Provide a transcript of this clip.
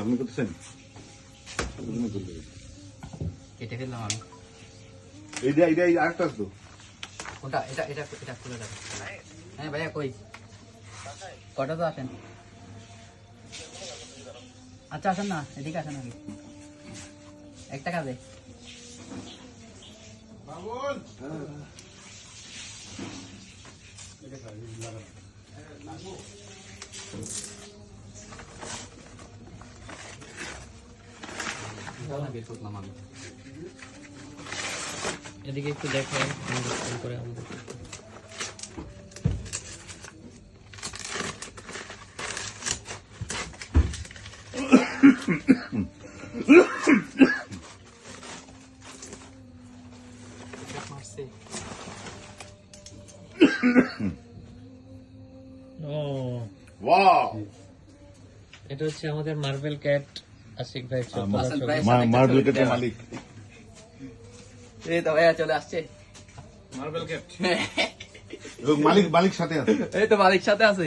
আপনি করতেছেন কেটে ফেললাম আমি। এইটা আরেকটা তো কোনটা? এটা এটা এটা খুলে রাখো। হ্যাঁ ভাইয়া কই? কটা তো আসেন? আচ্ছা আসেন না, এদিকে আসেন আগে। একটা কাজে বের করলাম আমি। এদিকে একটু দেখো ফোন করে আমাদের। মারছে। ও ওয়াও এটা হচ্ছে আমাদের মার্বেল ক্যাট আশিক ভাই হাসান ভাই। মার্বেল কেটের মালিক এই তো ভাইয়া চলে আসছে। এবং মালিক সাথে আছে এই তো মালিক সাথে আছে।